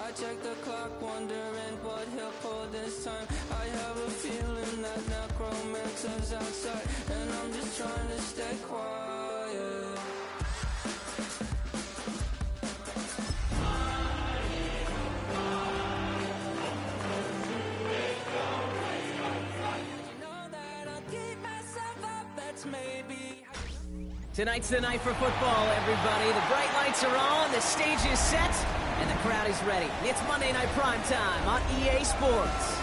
I check the clock, wondering what he'll pull this time. I have a feeling that necromancer's outside, and I'm just trying to stay quiet. Tonight's the night for football, everybody. The bright lights are on, the stage is set, and the crowd is ready. It's Monday Night Primetime on EA Sports.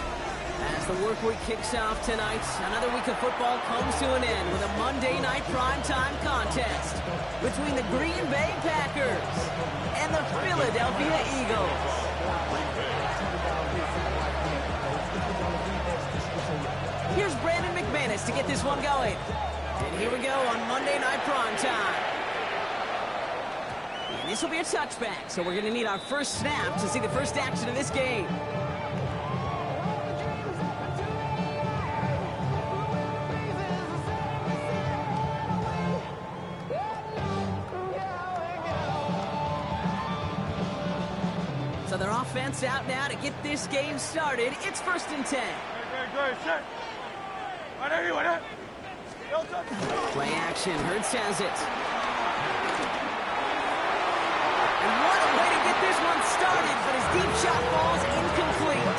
As the work week kicks off tonight, another week of football comes to an end with a Monday Night Primetime contest between the Green Bay Packers and the Philadelphia Eagles. Here's Brandon McManus to get this one going. And here we go on Monday Night Primetime. And this will be a touchback, so we're going to need our first snap to see the first action of this game. So their offense out now to get this game started. It's 1st and 10. Play action. Hurts has it. And what a way to get this one started, but his deep shot falls incomplete.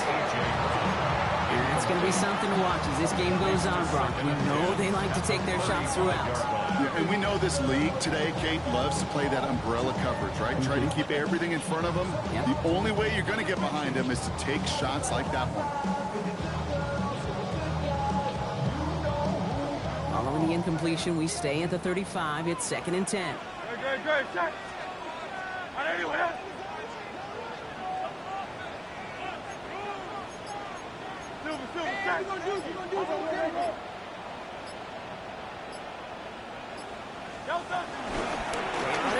And it's going to be something to watch as this game goes on, Brock. We know they like to take their shots throughout. Yeah, and we know this league today, Kate, loves to play that umbrella coverage, right? Try to keep everything in front of them. Yep. The only way you're going to get behind them is to take shots like that one. Following the incompletion, we stay at the 35. It's 2nd and 10. Great. Check. It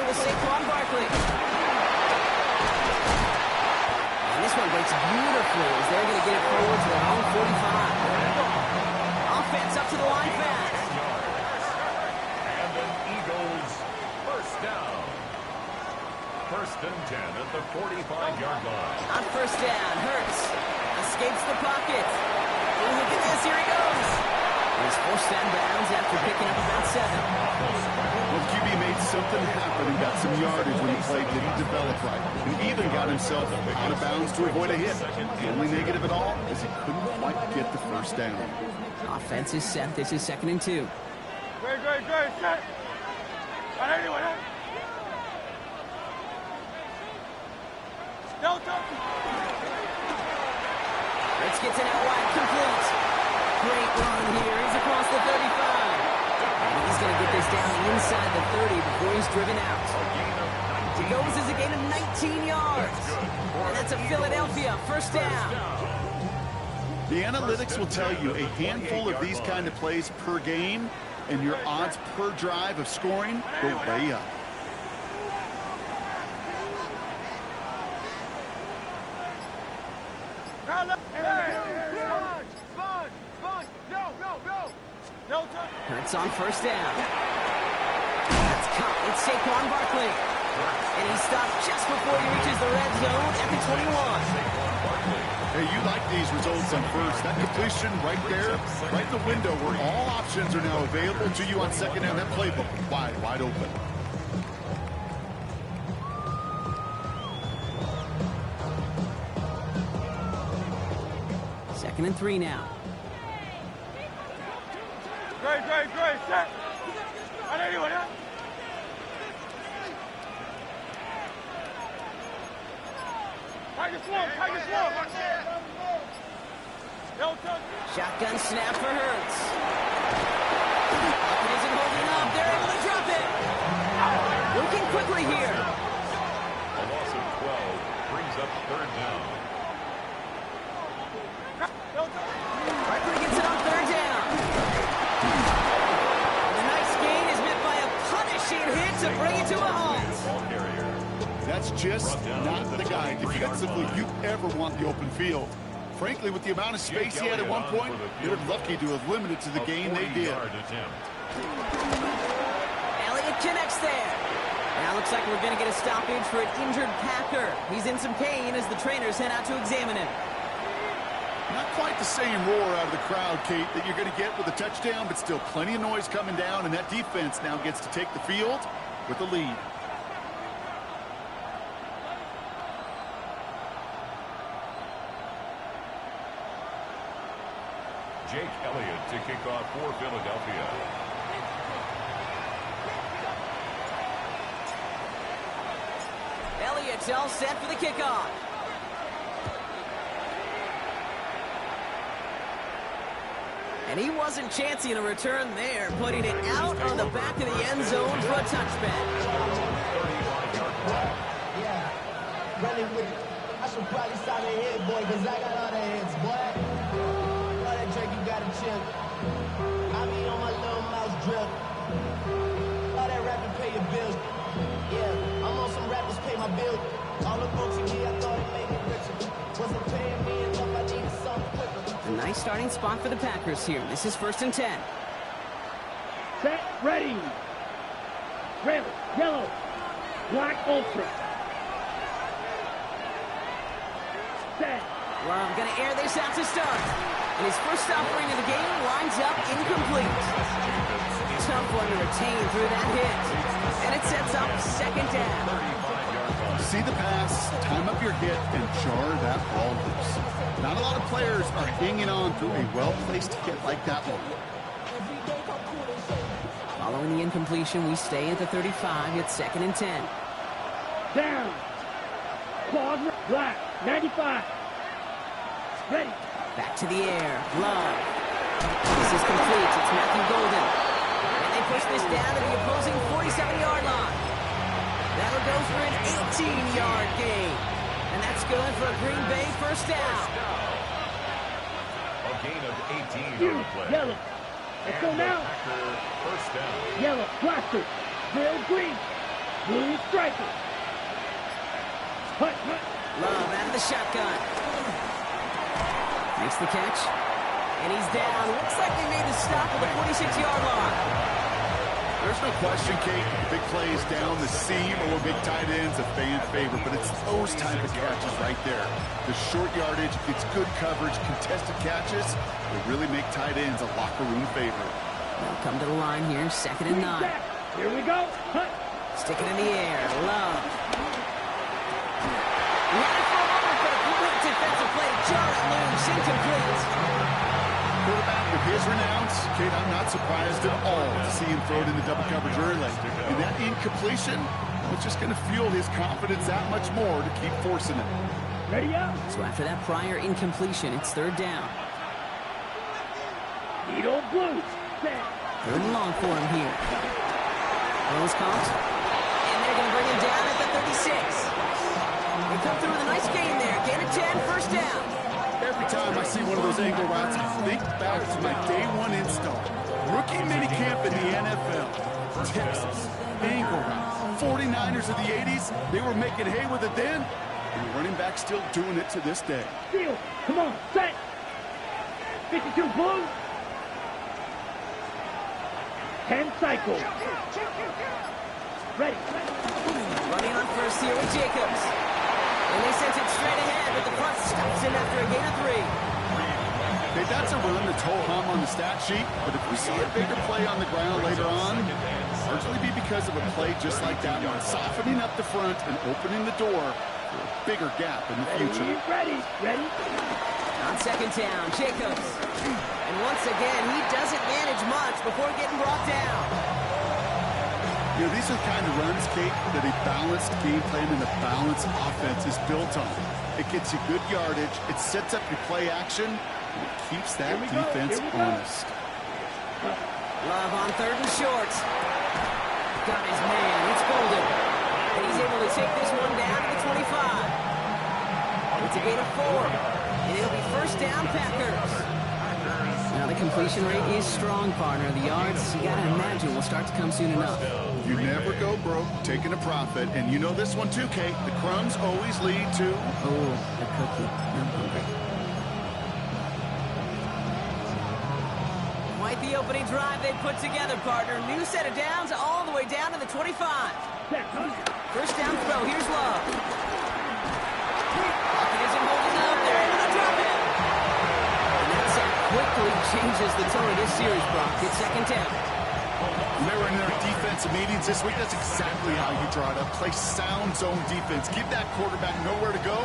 was Saquon Barkley. And this one breaks beautifully as they're going to get it forward to their own 45. Offense up to the line fast. And an Eagles first down. 1st and 10 at the 45-yard line. On 1st down, Hurts escapes the pocket. Oh, look at this, here he goes. He's forced out of bounds after picking up about 7. Well, QB made something happen and got some yardage when the play didn't develop right. And even got himself out of bounds to avoid a hit. The only negative at all is he couldn't quite get the 1st down. Offense is set. This is 2nd and 2. Great. Set. Hurts gets it out wide, complete. Great run here. He's across the 35. And he's going to get this down inside the 30 before he's driven out. He goes as a gain of 19 yards. And that's a Philadelphia 1st down. The analytics will tell you a handful of these kind of plays per game, and your odds per drive of scoring go way up. Hurts on 1st down. That's caught. It's Saquon Barkley. And he stopped just before he reaches the red zone at the 21. Hey, you like these results on 1st. That completion right there, right in the window where all options are now available to you on 2nd down. That playbook wide open. Second and 3 now. Great. Set. Shotgun snap for Hurts. It isn't holding up. They're able to drop it. Working quickly here. A loss of 12 brings up 3rd down. Barkley gets it on 3rd down. The nice gain is met by a punishing hit to bring it to a halt. That's just not the guy defensively you ever want the open field. Frankly, with the amount of space he had at one point, they were lucky to have limited to the gain they did. Elliott connects there. Now looks like we're going to get a stoppage for an injured Packer. He's in some pain as the trainers head out to examine him. Not quite the same roar out of the crowd, Kate, that you're going to get with a touchdown, but still plenty of noise coming down, and that defense now gets to take the field with the lead. Jake Elliott to kick off for Philadelphia. Elliott's all set for the kickoff. And he wasn't chancing a return there, putting it out on the back of the end zone for a touchback. Yeah, running with it. I should probably sign a head, boy, because I got all the heads, boy. All that drink, you got to chill. I be on my little mouse drip. All that rapping, pay your bills. Yeah, I'm on some rappers, pay my bills. All the folks in me, I thought it made me richer. Wasn't paying me enough, I needed something quicker. A nice starting spot for the Packers here. This is 1st and 10. Set, ready. Red, yellow, black, ultra. Set. Love going to air this out to start. And his first offering of the game winds up incomplete. Tough one to retain through that hit. And it sets up 2nd down. See the pass, time up your hit, and jar that ball loose. Not a lot of players are hanging on through a well-placed hit like that one. Following the incompletion, we stay at the 35. It's 2nd and 10. Down. Pause. Black. 95. Ready. Back to the air. Love. This is complete. It's Matthew Golden. And they push this down to the opposing 47-yard line. That'll go for an 18-yard gain. And that's good for a Green Bay 1st down. A gain of 18 You, on the play. yellow. Let's go now. Packer 1st down. Yellow, blaster. Real green. Blue striker. Hut, hut. Love out of the shotgun. Makes the catch. And he's down. Looks like they made the stop at the 46-yard line. There's no question, Kate, big plays down the seam or big tight ends a fan favorite, but it's those type of catches right there. The short yardage, it's good coverage, contested catches, they really make tight ends a locker room favorite. They'll come to the line here, 2nd and 9. Here we go. Hut. Stick it in the air. Love. Ran it for a moment, but a great defensive play. Just loose, incomplete. Quarterback with his renounce, Kate, I'm not surprised at all to see him throw it into double coverage early. And that incompletion was just going to fuel his confidence that much more to keep forcing it. Ready up. So after that prior incompletion, it's 3rd down. Needle blues. Set. 3rd and long for him here. Those comes. And they're going to bring him down at the 36. They come through with a nice gain there. Gain of 10, 1st down. Every time I see one of those angle routes, I think back to my day one install. Rookie minicamp in the NFL. Texas, angle route. 49ers of the 80s, they were making hay with it then, and the running back still doing it to this day. Steal. Come on. Set. 52 blue. 10 cycle. Ready. Running on first here with Jacobs. And they sent it straight ahead, but the front stops him after a gain of 3. Okay, that's a run that's ho-hum on the stat sheet, but if we see a bigger play on the ground later on, largely be because of a play just like that one, softening up the front and opening the door for a bigger gap in the future. Ready. Ready. On 2nd down, Jacobs. And once again, he doesn't manage much before getting brought down. You know, these are the kind of runs, Kate, that a balanced game plan and a balanced offense is built on. It gets you good yardage, it sets up your play action, and it keeps that defense honest. Love on 3rd and short. Got his man, it's Golden. And he's able to take this one down to the 25. It's a gain of 4. And it'll be 1st down, Packers. Now the completion rate is strong, partner. The yards, you gotta imagine, will start to come soon enough. You never go broke taking a profit, and you know this one too, Kate. The crumbs always lead to... Oh, the cookie. I'm hungry. Quite the opening drive they put together, partner. New set of downs all the way down to the 25. First down throw. Here's Love. Pocket isn't holding up. They're able to drop him. And that sack quickly changes the tone of this series, Brock. It's second down. When they were in their defensive meetings this week, that's exactly how you draw it up. Play sound zone defense. Give that quarterback nowhere to go.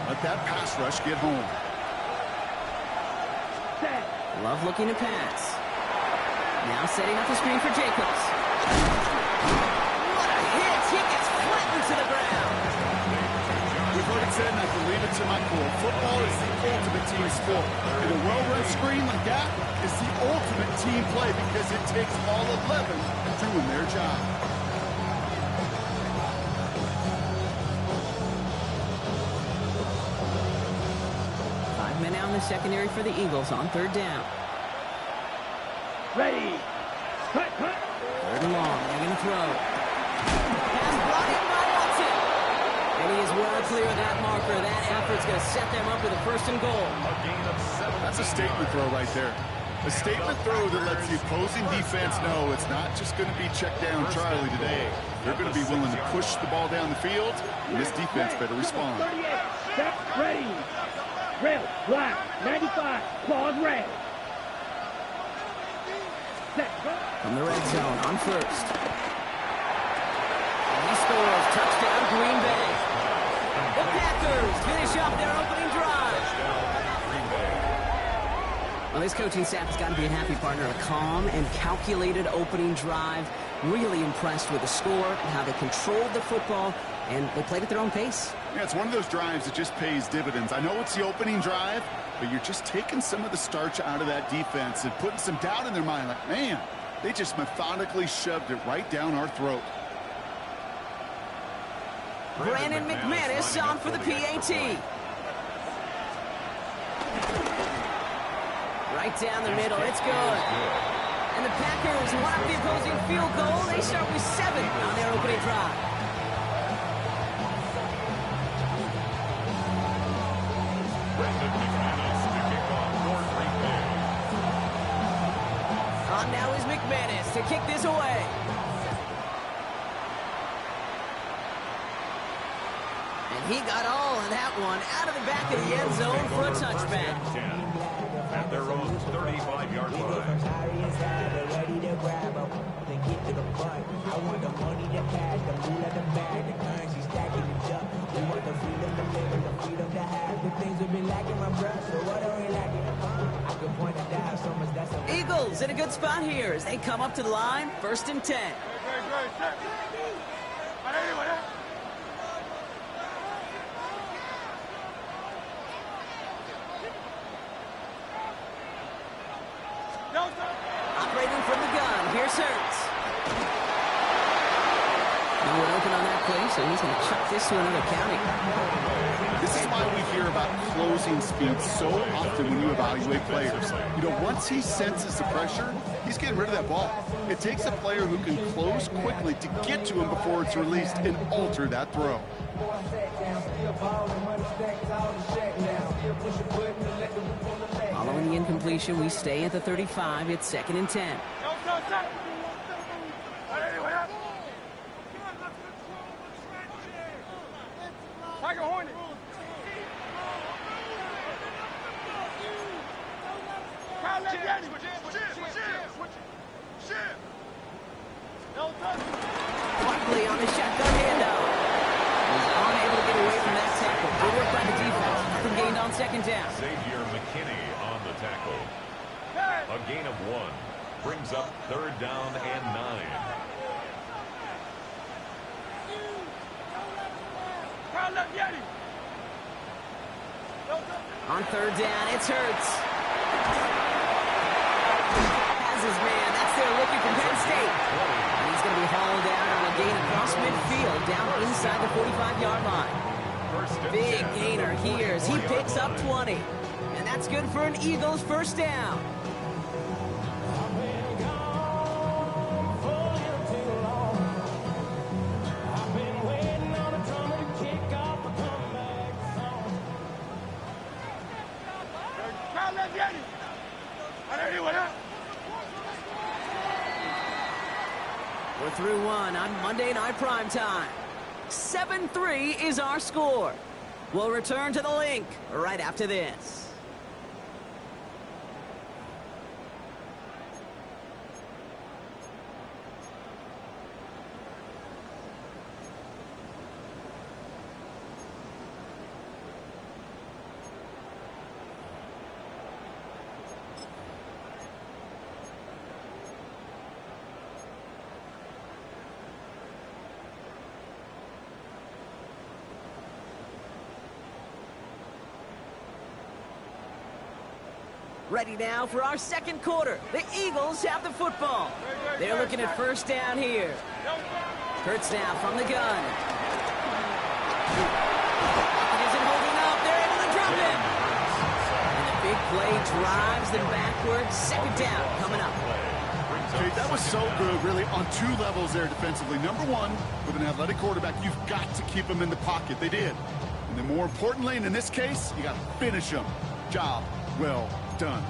Let that pass rush get home. Love looking to pass. Now setting up the screen for Jacobs. What a hit! He gets flattened to the ground. We've heard it said, and I believe it to my core, football is the ultimate team sport. And a well-run screen like that is the ultimate team play because it takes all 11 doing their job. Now in the secondary for the Eagles on third down. Ready. Cut. Third and long. They're going to throw. Pass blocking by Watson. And he is well clear of that marker. That effort's going to set them up with a first and goal. A gain of 7. That's a statement throw right there. A statement throw that lets the opposing defense know it's not just going to be check down Charlie today. They're going to be willing to push the ball down the field, and this defense better respond. 38. Step ready. Rail, black, 95, claws red. From the red zone on first. And he scores. Touchdown, Green Bay. The Packers finish off their opening drive. Well, this coaching staff has got to be a happy partner. A calm and calculated opening drive. Really impressed with the score and how they controlled the football, and they played at their own pace. Yeah, it's one of those drives that just pays dividends. I know it's the opening drive, but you're just taking some of the starch out of that defense and putting some doubt in their mind. Like, man, they just methodically shoved it right down our throat. Brandon McManus on for the PAT. Right down the middle. It's good. And the Packers want up the opposing field goal. They start with 7 on their opening drive. On now is McManus to kick this away. And he got all of that one out of the back of the end zone for a touchback. At their own 35-yard line. Eagles in a good spot here as they come up to the line, 1st and 10. Operating from the gun, here's Hurts. No one open on that play, so he's going to chuck this to another county. This is why we hear about closing speed so often when you evaluate players. You know, once he senses the pressure, he's getting rid of that ball. It takes a player who can close quickly to get to him before it's released and alter that throw. Following the incompletion, we stay at the 35. It's 2nd and 10. Quickly on the shotgun handoff. He's unable to get away from that tackle. Good work by the defense. Nothing gained on 2nd down. Xavier McKinney on the tackle. A gain of 1. Brings up 3rd down and 9. On 3rd down, it's Hurts. Has his man. That's their rookie from Penn State. And he's going to be hauled down on a gain across midfield, down inside the 45-yard line. Big gainer here as he picks up 20. And that's good for an Eagles 1st down. We're through one on Monday Night Primetime. 7-3 is our score. We'll return to the link right after this. Ready now for our second quarter. The Eagles have the football. They're looking at first down here. Hurts now from the gun. It isn't holding up. They're able to drop it. And the big play drives them backwards. Second down coming up. Okay, that was so good, really, on two levels there defensively. Number one, with an athletic quarterback, you've got to keep him in the pocket. They did. And then more importantly, and in this case, you got to finish him. Job well done.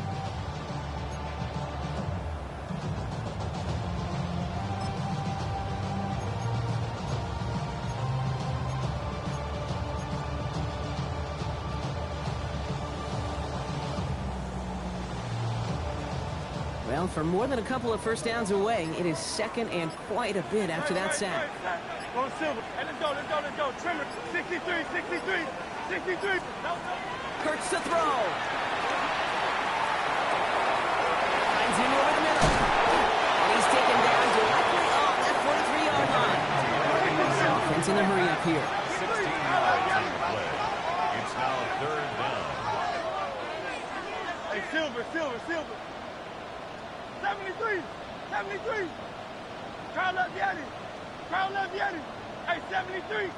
Well, for more than a couple of first downs away, it is second and quite a bit after that sack. Go Silver. Hey, let's go. Trimmer, 63. Hurts to throw. Finds him over the middle. And he's taken down directly off that 43-yard line. Offense in a hurry up here. 16 yards on the play. It's now third down. Hey, Silver. 73. Crowd left Yeti. Hey, 73.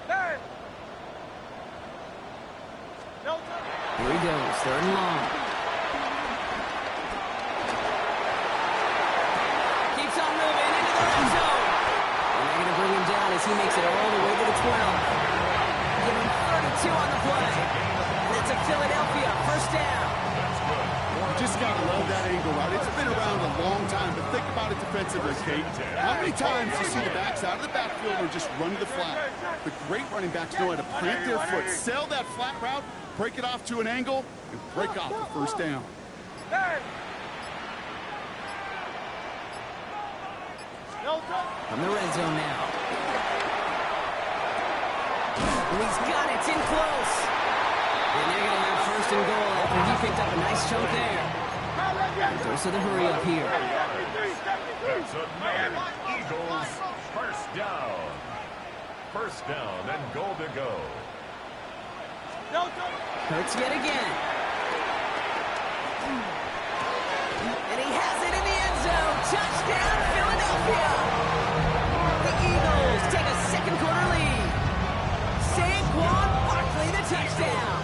Hey. No time. Here he goes, third and long. Keeps on moving into the red zone. And they're going to bring him down as he makes it all the way to the 12. Give him 32 on the play. And that's a Philadelphia first down. You just got to love that angle route. It's been around a long time, but think about it defensively, Kate. How many times you see the backs out of the backfield or just run to the flat? The great running backs know how to plant their foot, sell that flat route, break it off to an angle, and break off the first down. From the red zone now. And he's got it. It's in close. And they're going to have first and goal after he picked up a nice chunk there. Throws to the hurry up here. That's another Eagles first down. First down and goal to go. Hurts yet again. And he has it in the end zone. Touchdown, Philadelphia. The Eagles take a second quarter lead. Saquon Barkley, the touchdown.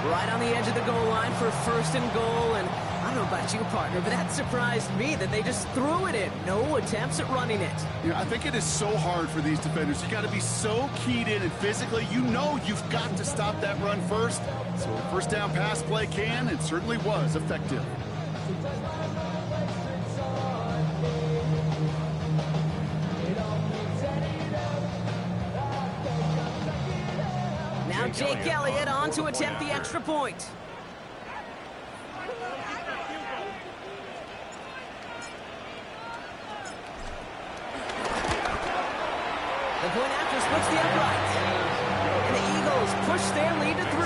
Right on the edge of the goal line for first and goal. And I don't know about you, partner, but that surprised me that they just threw it in. No attempts at running it. Yeah, I think it is so hard for these defenders. You got to be so keyed in and physically, you know you've got to stop that run first. So a first down pass play can and certainly was effective. Now Jake Elliott on to attempt the extra point. The point after splits the uprights. And the Eagles push their lead to 3.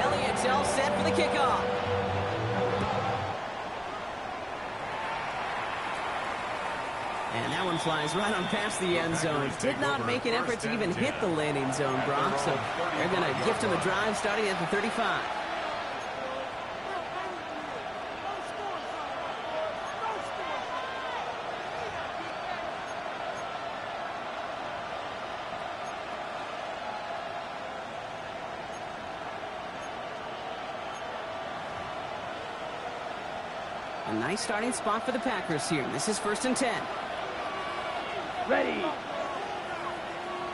Elliott's all set for the kickoff. And that one flies right on past the end zone. Did not make an effort to even hit the landing zone, Brock. So they're going to gift him a drive starting at the 35. A nice starting spot for the Packers here. This is 1st and 10. Ready.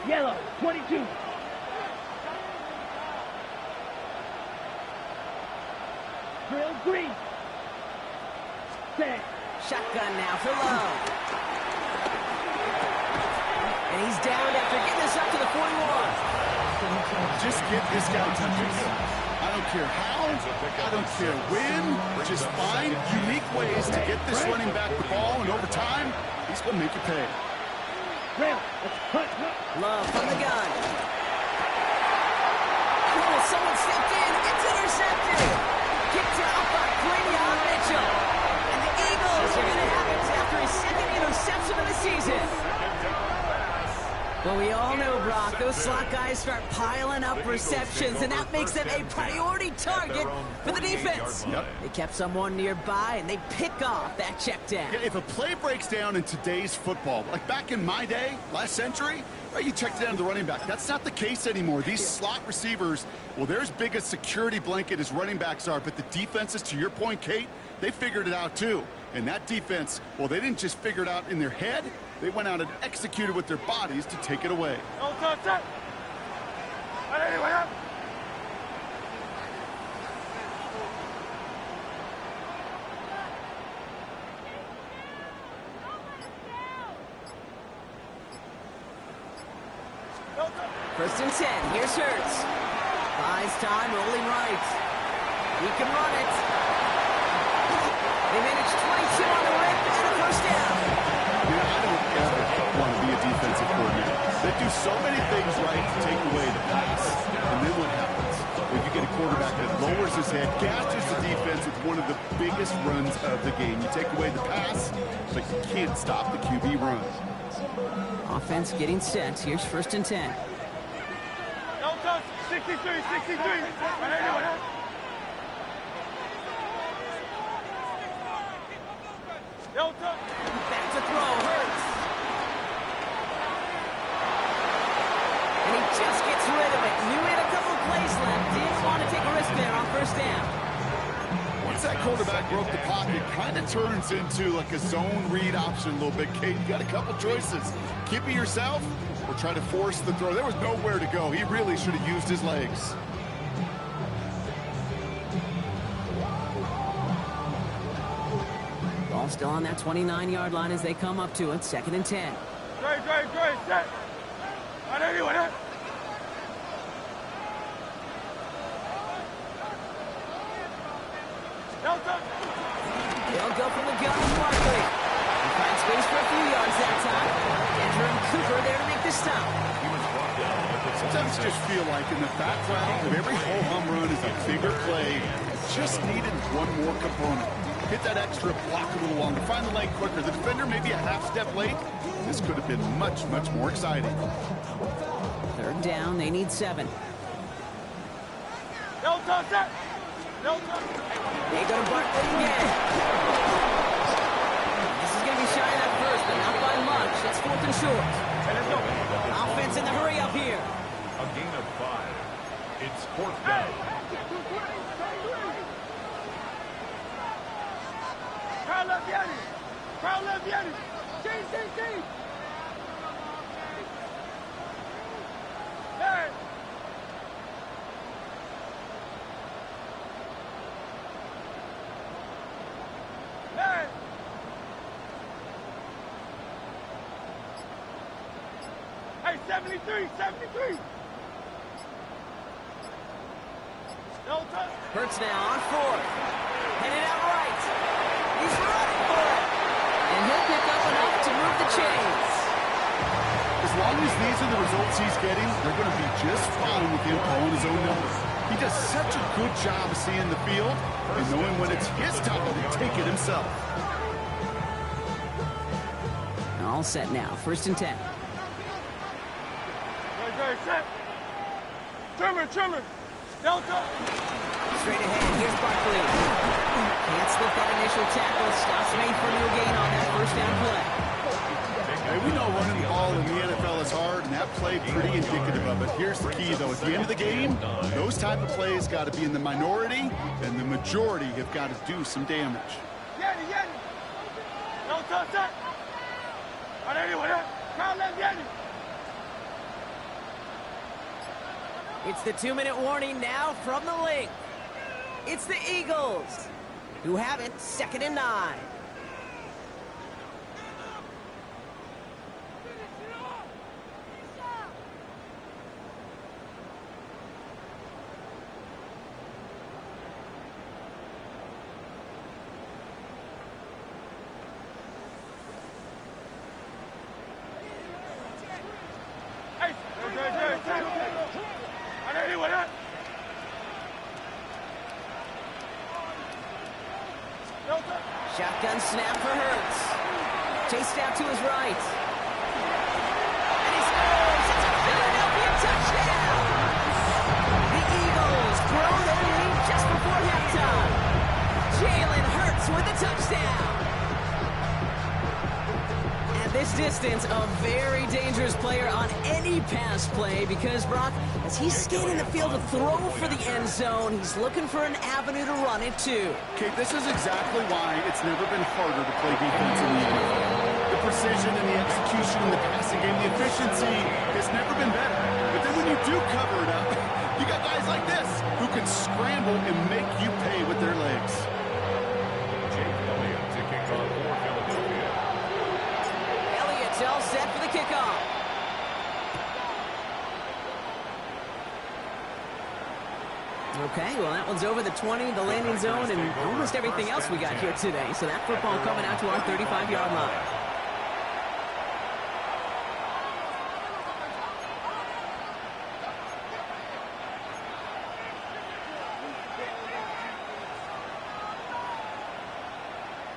Yellow, 22. Drill green. Set. Shotgun now for Lowe. And he's down after getting this up to the 41. Just get this guy touches. I don't care how, I don't care when, just find unique ways to get this running back the ball, and over time, he's going to make you pay. Rail, let's cut. Love from the gun. Oh, someone stepped in. It's intercepted. Kicked out by Quinyon Mitchell. And the Eagles are going to have it after his second interception of the season. Well, we all know, Brock, those slot guys start piling up receptions, and that makes them a priority target for the defense. Yep. They kept someone nearby, and they pick off that check down. Yeah, if a play breaks down in today's football, like back in my day, last century, right, you checked it down to the running back. That's not the case anymore. These slot receivers, well, they're as big a security blanket as running backs are, but the defenses, to your point, Kate, they figured it out too. And that defense, well, they didn't just figure it out in their head. They went out and executed with their bodies to take it away. No touch it. Anyway, up. First and 10. Here's Hurts. Buys time, rolling right. He can run it. They managed 22 on the rip and a first down. I don't ever want to be a defensive coordinator. They do so many things right to take away the pass. And then what happens? When you get a quarterback that lowers his head, gashes the defense with one of the biggest runs of the game. You take away the pass, but you can't stop the QB run. Offense getting set. Here's 1st and 10. No touch. 63. Anyway, up. No touch. Back to throw. Hurts. And he just gets rid of it. Knew he had a couple of plays left. Didn't want to take a risk there on first down. Once that quarterback broke the pocket, kind of turns into like a zone read option a little bit. Kate, you got a couple choices. Keep it yourself or try to force the throw. There was nowhere to go. He really should have used his legs. Ball still on that 29-yard line as they come up to it. 2nd and 10. Great, set. Anyway, up. No touch. They'll go from the gun with Barkley. He finds space for a few yards that time. Denver and Cooper there to make the stop. Sometimes you just feel like in the background of every ho-hum run is a bigger play. Just needed one more component. Hit that extra block a little longer. Find the lane quicker. The defender may be a half step late. This could have been much, much more exciting. 3rd down. They need 7. No touch it. No touch. They go to Barkley again. This is going to be shy at first, but not by much. It's 4th and short. Hey, let's go. Offense in the hurry up here. A gain of 5. It's 4th down. Crowd left Yanni. Change. Hey. Hey, 73. No touch. Hurts now on 4th. Headed out right. He's running for it. And he'll pick up enough to move the chains. As long as these are the results he's getting, they're going to be just fine with him calling his own number. He does such a good job of seeing the field and knowing when it's his time to take it himself. All set now. 1st and 10. Great, set. Trimmer. No touch. Straight ahead. Here's Barkley. Can't slip that initial tackle. Stops made for no gain on that 1st down play. Hey, we know running the ball in the NFL is hard, and that play pretty indicative of it. Here's the key, though. At the end of the game, those type of plays got to be in the minority, and the majority have got to do some damage. Yeah. It's the 2-minute warning now from the link. It's the Eagles, who have it 2nd and 9. Shotgun snap for Hurts. Chased out to his right. And he scores! It's a Philadelphia touchdown! The Eagles grow their lead just before halftime. Jalen Hurts with a touchdown! At this distance, a very dangerous player on any pass play because, Brock, as he's scanning the field to throw for the end zone, he's looking for an avenue to run it too. Kate, this is exactly why it's never been harder to play defense in the NFL. The precision and the execution in the passing game, the efficiency has never been better. But then when you do cover it up, you got guys like this who can scramble and make you pay with their legs. To kick off for Philadelphia. Elliott's all set for the kickoff. Okay, well, that one's over the 20, the landing zone, and almost everything else we got here today. So that football coming out to our 35-yard line.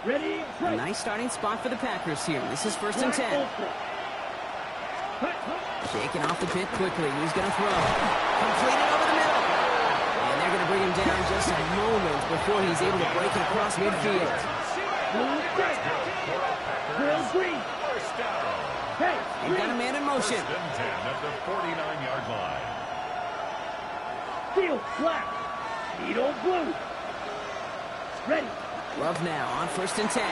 Ready? A nice starting spot for the Packers here. This is 1st and 10. Shaking off the pit quickly. He's going to throw. Completed over the middle. And they're going to bring him down just a moment before he's able to break it across midfield. Green. First down. Hey, They've got a man in motion. 1st and 10 at the 49-yard line. Field black. Needle blue. Ready. Love now on 1st and 10.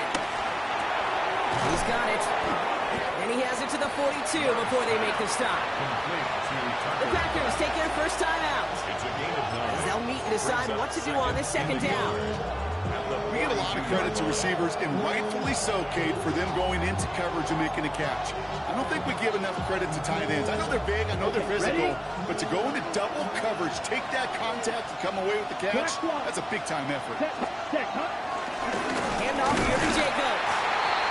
He's got it. And he has it to the 42 before they make the stop. The Packers take their first time out. It's a gain of 9. As they'll meet and decide what to do on this 2nd down. We get a lot of credit to receivers, and rightfully so, Kate, for them going into coverage and making a catch. I don't think we give enough credit to tight ends. I know they're big, I know they're physical, but to go into double coverage, take that contact, and come away with the catch, that's a big-time effort. Hand off here to Jacobs.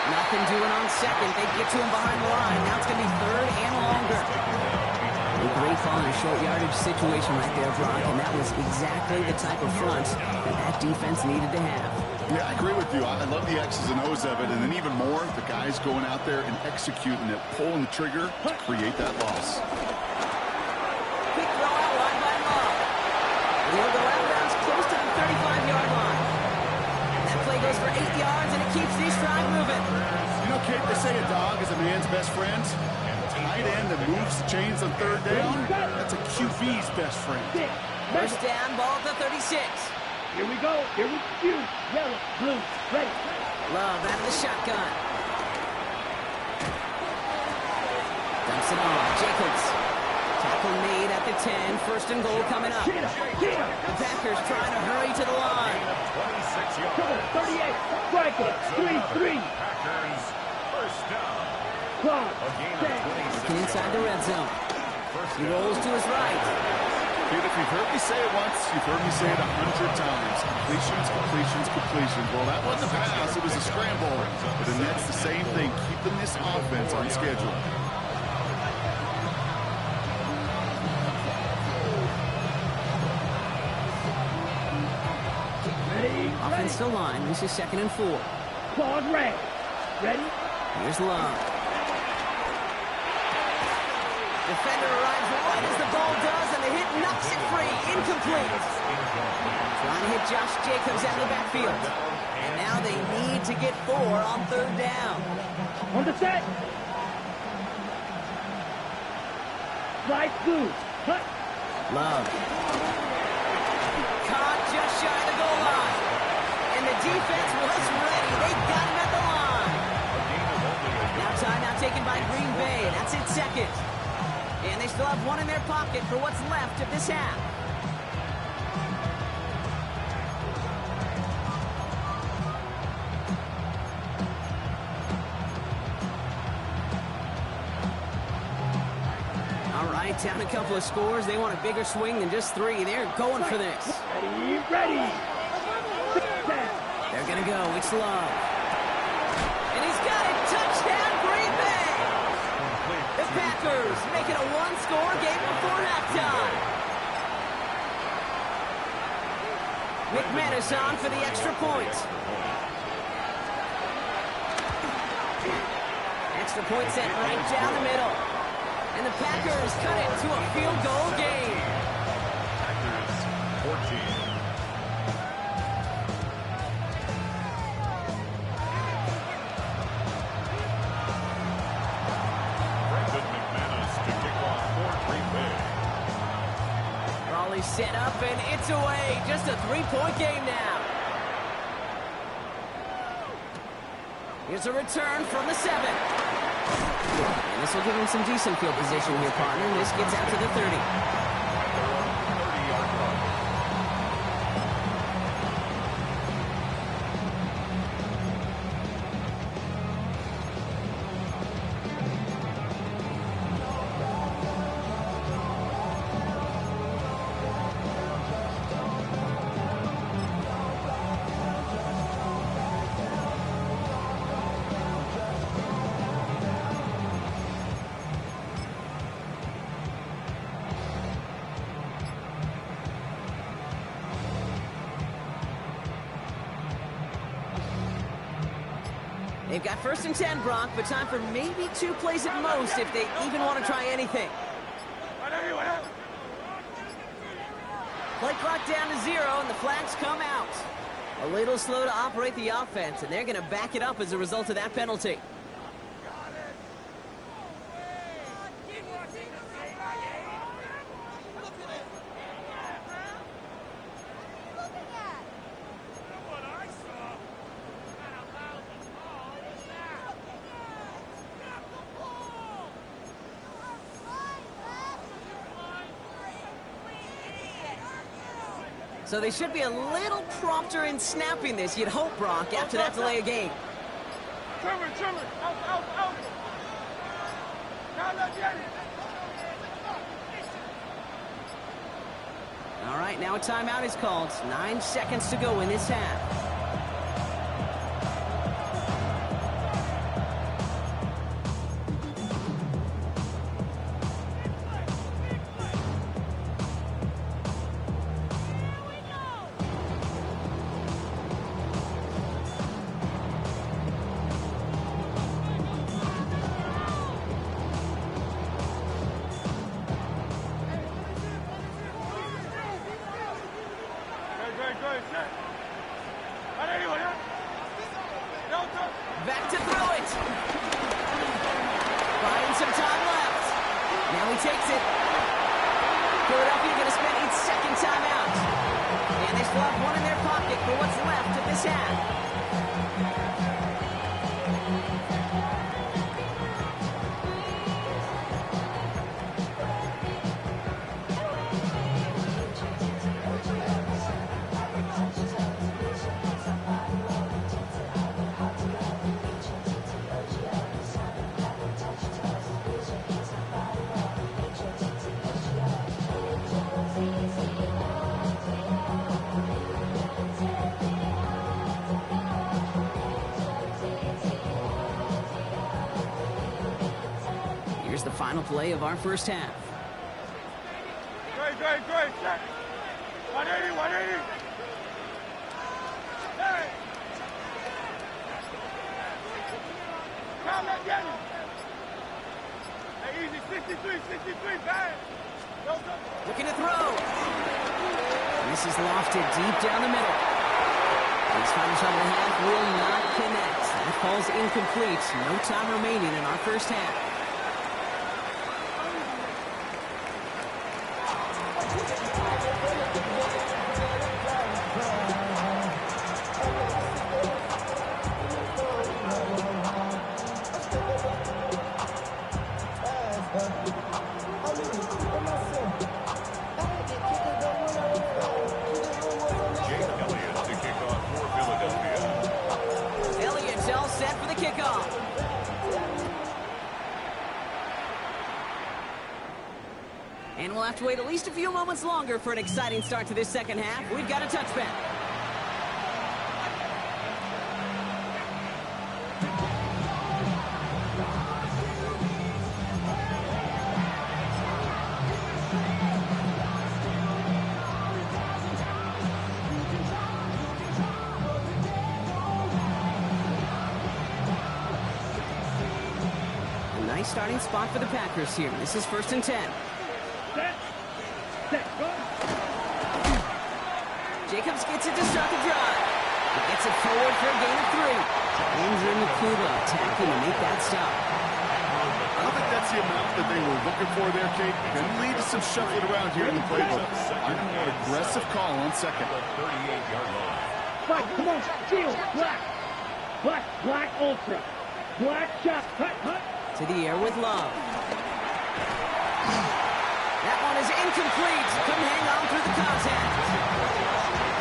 Nothing doing on 2nd. They get to him behind the line. Now it's going to be 3rd and longer. A great call in a short yardage situation right there, Brock, and that was exactly the type of front that defense needed to have. Yeah, I agree with you. I love the X's and O's of it, and then even more, the guys going out there and executing it, pulling the trigger to create that loss. Quick throw out wide by Love. And he'll go out of bounds close to the 35-yard line. That play goes for 8 yards, and it keeps these drive moving. You know, Kate, they say a dog is a man's best friend. Tight end that moves the chains on 3rd down, that's a QB's best friend. First down, ball at the 36. Here we go. Here we go. Yellow, blue, ready. Love out of the shotgun. Dumps it on. Jacobs. Tackle made at the 10. 1st and goal coming up. Get him. Get him. The Packers trying to hurry to the line. 26 yards. Come on, 38. Strike it. 3-3. Packers, first down. Clock. A gain of 26 Inside the red zone. First He down. rolls to his right. Dude, if you've heard me say it once, you've heard me say it 100 times. Completions, completions, completions. Well, that wasn't a pass, it was a scramble. But then that's the same thing, keeping this offense on schedule. Ready. Offensive line. This is 2nd and 4. Claude red. Ready. Here's Love. Defender arrives right as the ball does, and the hit knocks it free. Incomplete. Trying to hit Josh Jacobs out of the backfield. And now they need to get 4 on 3rd down. On the set. Slide blue. Cut. Love. Caught just shy of the goal line. And the defense was ready. They got him at the line. timeout taken by Green Bay. That's its second. And they still have one in their pocket for what's left of this half. All right, down a couple of scores. They want a bigger swing than just 3. They're going for this. Ready. They're going to go. It's Love. And he's got it. Touchdown, Green Bay. The Packers make it a one-score game before halftime. McManus on for the extra point. Extra point set right down the middle. And the Packers cut it to a field goal game. Packers 14. Set up, and it's away. Just a 3-point game now. Here's a return from the 7. And this will give him some decent field position here, partner. This gets out to the 30. 30-yard line. They've got 1st and 10, Brock, but time for maybe 2 plays at most if they even want to try anything. Play clock down to 0, and the flags come out. A little slow to operate the offense, and they're going to back it up as a result of that penalty. So they should be a little prompter in snapping this, you'd hope, Brock, after that delay of game. Trimmer, out. All right, now a timeout is called. 9 seconds to go in this half. Back to throw it. Buying some time left. Now he takes it. Philadelphia going to spend its 2nd timeout. And they still have one in their pocket for what's left of this half. Here's the final play of our first half. Great. 180. Hey! Come on, get him! Hey, easy, 63, bang! Looking to throw. This is lofted deep down the middle. His final shot of the half will not connect. That ball's incomplete. No time remaining in our first half. And we'll have to wait at least a few moments longer for an exciting start to this second half. We've got a touchback. A nice starting spot for the Packers here. This is 1st and 10. Jacobs gets it to start the drive. He gets it forward for a gain of 3. Andrew Nakuba attacking to make that stop. I don't think that's the amount that they were looking for there, Kate. Can lead to some shuffling around here in the playbook. I'm a more aggressive call on second. 38-yard line. Fight, come on, shield, black. Black ultra. Black shot, hut. To the air with Love. That one is incomplete. Couldn't hang on through the contact.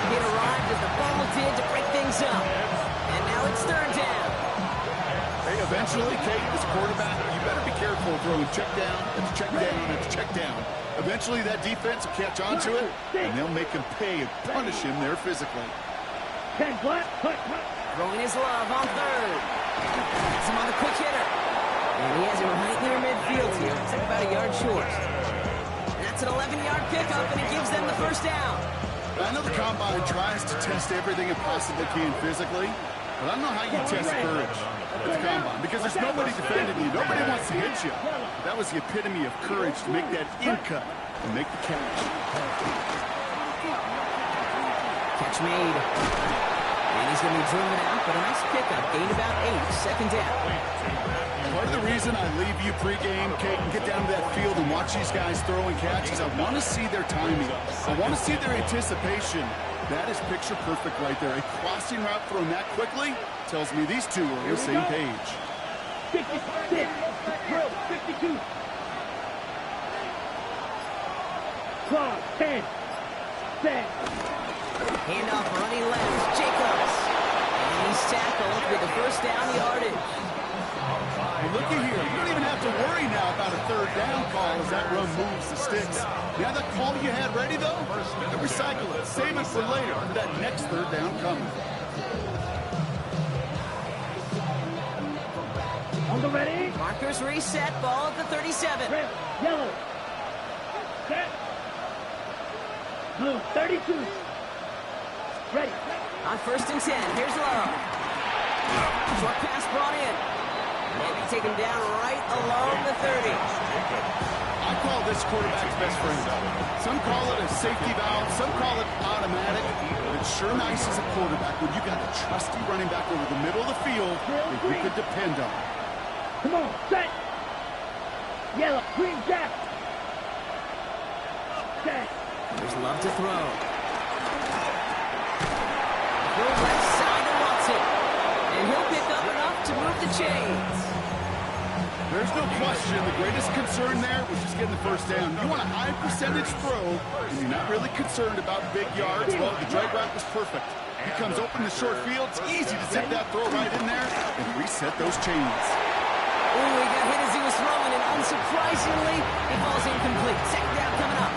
It arrived as the ball did to break things up. And now it's 3rd down. Hey, eventually, Kate, as a quarterback, you better be careful throwing check down after check down after check down. Eventually, that defense will catch on to it, and they'll make him pay and punish him there physically. 10 black, hut. Throwing his Love on 3rd. Gets him on the quick hitter. And he has him right near midfield here. It's like about a yard short. That's an 11-yard pickup, and it gives them the 1st down. I know the Combine tries to test everything it possibly can physically, but I don't know how you test courage at the Combine, because there's nobody defending you. Nobody wants to hit you. That was the epitome of courage to make that in cut and make the catch. Catch made. And he's going to be driven out, but a nice pickup. Gain about 8. 2nd down. Part of the reason I leave you pregame, Kate, and get down to that field and watch these guys throw and catch is I want to see their timing. I want to see their anticipation. That is picture perfect right there. A crossing route thrown that quickly tells me these two are on the same page. 56, drill, 52. Cross, 10, set. Handoff running left. Jacobs. And he's tackled with the 1st down yardage. Well, looky here. You don't even have to worry now about a 3rd down call as that run moves the sticks. You have that call you had ready, though? You can recycle it. Save it for later for that next 3rd down coming. On the ready. Markers reset. Ball at the 37. Red, yellow. Set. Blue, 32. Ready. On 1st and 10. Here's Love. Short pass brought in. And they take him down right along the 30. I call this quarterback's best friend. Some call it a safety valve. Some call it automatic. But it's sure nice as a quarterback when you got a trusty running back over the middle of the field that you could depend on. Come on, set. Yellow, green, jack. Set. There's Love to throw. Throw left side to Watson. And he'll pick up enough to move the chains. There's no question the greatest concern there was just getting the 1st down. You want a high percentage throw, and you're not really concerned about big yards. Well, the drag route was perfect. He comes open the short field. It's easy to zip that throw right in there and reset those chains. Ooh, he got hit as he was throwing, and unsurprisingly, he falls incomplete. 2nd down coming up.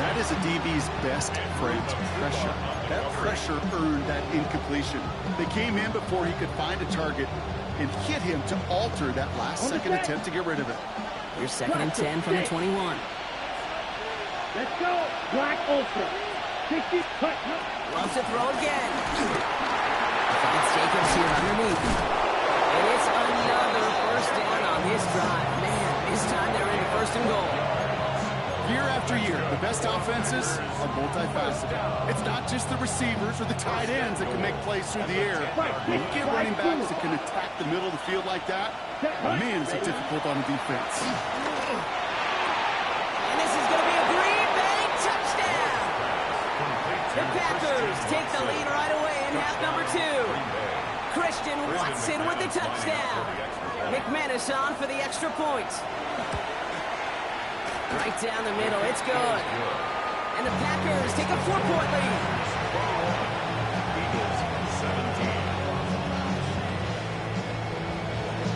That is a DB's best friend, pressure. That pressure earned that incompletion. They came in before he could find a target and hit him to alter that last-second attempt to get rid of it. Here's 2nd and 10 from the 21. Let's go. Black ultra. 60, cut. Loves to throw again. It's Jacobs here underneath. And it's another 1st down on this drive. Man, this time they're into 1st and goal. Year after year, the best offenses are multifaceted. It's not just the receivers or the tight ends that can make plays through the air. When you get running backs that can attack the middle of the field like that, man, is it difficult on the defense. And this is going to be a Green Bay touchdown. The Packers take the lead right away in half number 2. Christian Watson with the touchdown. McManus on for the extra point. Right down the middle, it's good. And the Packers take a 4-point lead. Eagles 17.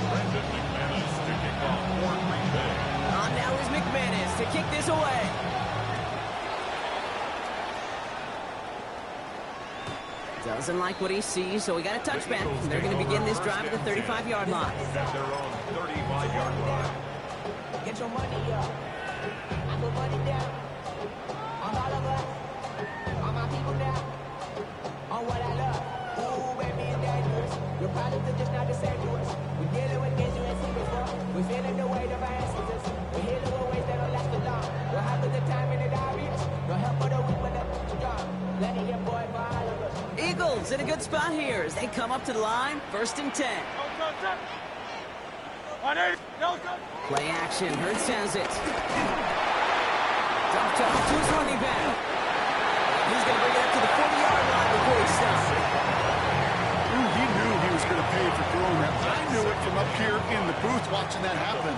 Brandon McManus to kick off for Green Bay. On now is McManus. to kick this away. Doesn't like what he sees, so he got a touchback. They're going to begin this drive at the 35-yard line. At their own 35-yard line. Get your money up. I put money down. On all of us. On my people now. On what I love. Ooh, baby, it's dangerous. Your problems are just not the same to us. We're dealing with things you ain't seen before. We're feeling the weight of our ancestors. We're healing with ways that don't last too long. What happens the time in the obvious? No help for the weak, but the strong. Letting your boy for all of us. Eagles in a good spot here as they come up to the line. 1st and 10. Play action. Hurts has it. Dumped off to his running back. He's going to bring it up to the 40-yard line before he stops. Ooh, he knew he was going to pay for throwing that. I knew it from up here in the booth watching that happen.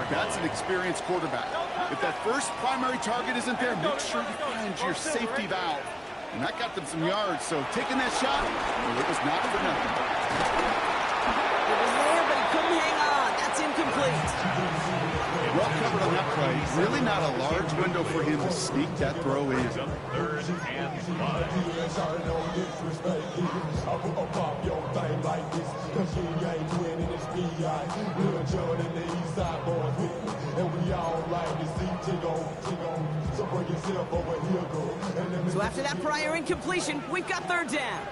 That's an experienced quarterback. If that first primary target isn't there, make sure you find your safety valve. And that got them some yards, so taking that shot, well, it was not for nothing. It was there, but he couldn't hang on. That's incomplete. Well covered on that play. Really not a large window for him to sneak that throw in. 3rd and 5. So after that prior incompletion, we've got 3rd down.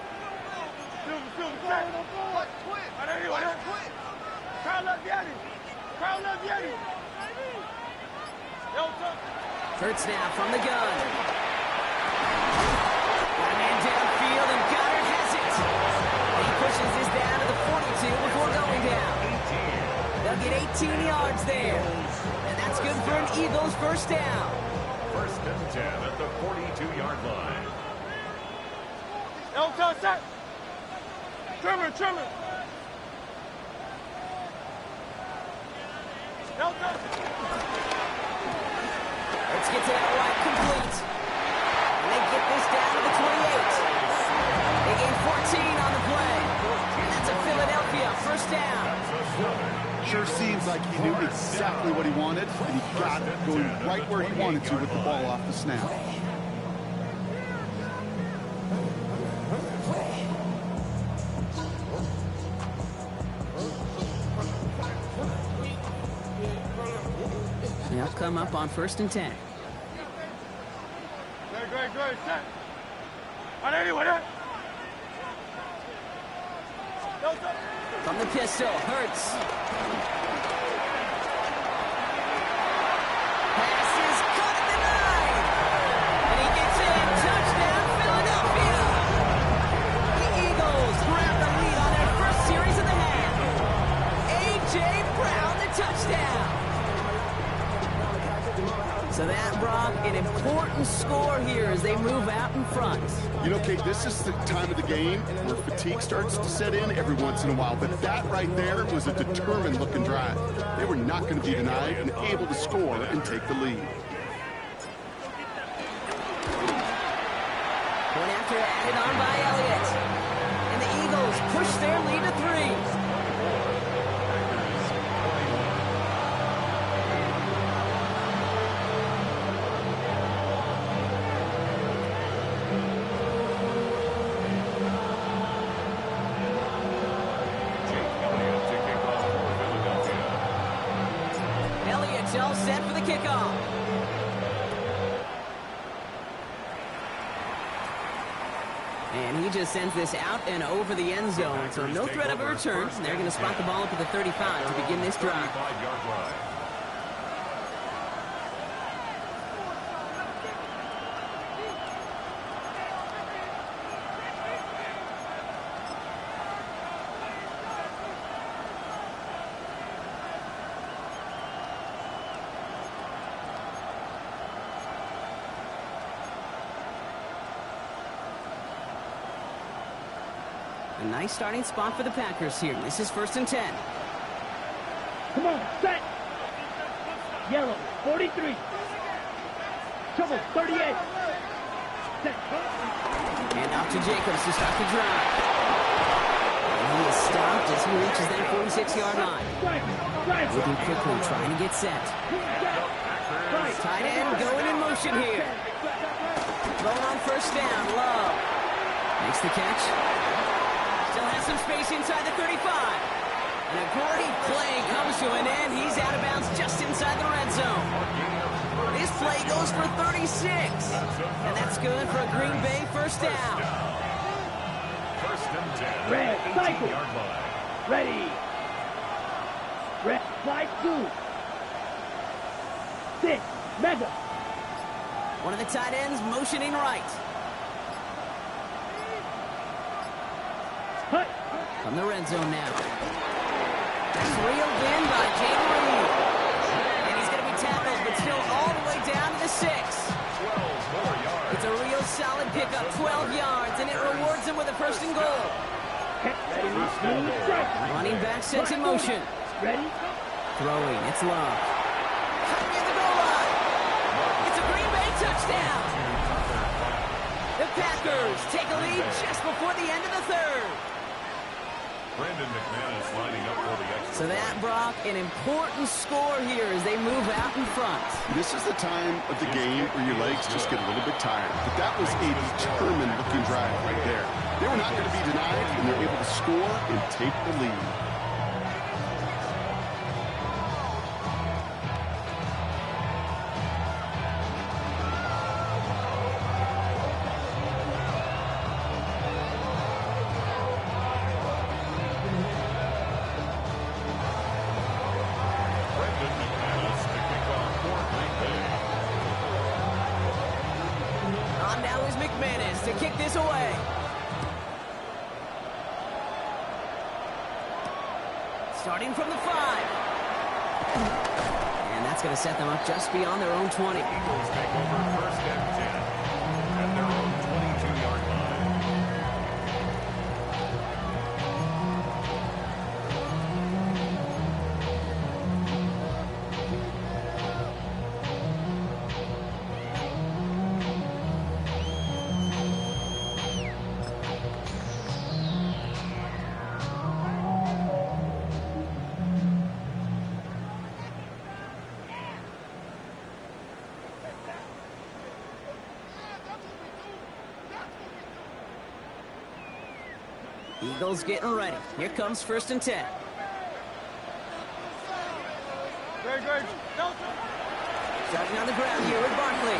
Third snap from the gun. Got a man downfield, and Goddard has it. He pushes this down to the 42 before going down. They'll get 18 yards there. And that's good for an Eagles 1st down. 1st and 10 at the 42-yard line. Trimmer. Let's get to that right, complete. And they get this down to the 28. They gain 14 on the play. And that's a Philadelphia 1st down. Sure seems like he knew exactly what he wanted, and he got it going right where he wanted to with the ball off the snap. They'll come up on 1st and 10. Great. Set. From the pistol, Hurts. Pass is caught at the 9. And he gets in. Touchdown, Philadelphia. The Eagles grab the lead on their 1st series of the half. A.J. Brown, the touchdown. So that brought an important score here as they move out in front. You know, Kate, this is the time of the game where fatigue starts to set in every once in a while. But that right there was a determined-looking drive. They were not going to be denied and able to score and take the lead. Point after added on by Elliott. And the Eagles push their lead to 3. All set for the kickoff. And he just sends this out and over the end zone. So no threat of a return. They're going to spot the ball up at the 35 to begin this drive. 35-yard line. A nice starting spot for the Packers here. This is 1st and 10. Come on, set. Yellow, 43. Trouble, 38. Set. And out to Jacobs to start the drive. And he is stopped as he reaches that 46-yard line. Drive. Moving quickly, trying to get set. Tight end going in motion here. Going on first down. Love makes the catch. Still has some space inside the 35. And a great play comes to an end. He's out of bounds just inside the red zone. This play goes for 36. And that's good for a Green Bay first down. First and 10. Red, cycle. 18-yard line. Ready. Red, slide 2. 6, mega. One of the tight ends motioning right. Hut. From the red zone now. That's reeled in by Jaden Reed. And he's going to be tackled, but still all the way down to the 6. 12 more yards. It's a real solid pickup, 12 yards, and it rewards him with a first and goal. Ready, smooth strike. Running back sets in motion. Ready. Throwing, it's Love. Cutting at the goal line. It's a Green Bay touchdown. The Packers take a lead just before the end of the third. Brandon McManus lining up for the extra. So that, Brock, an important score here as they move out in front. This is the time of the game where your legs just get a little bit tired. But that was a determined-looking drive right there. They were not going to be denied, and they're able to score and take the lead. Brandon McManus to kick off for Green Bay. On now is McManus to kick this away. Starting from the 5. And that's going to set them up just beyond their own 20. Eagles take over first and 10 at their own 22-yard line. Eagles getting ready. Here comes first and 10. Great, great. Starting on the ground here with Barkley. 3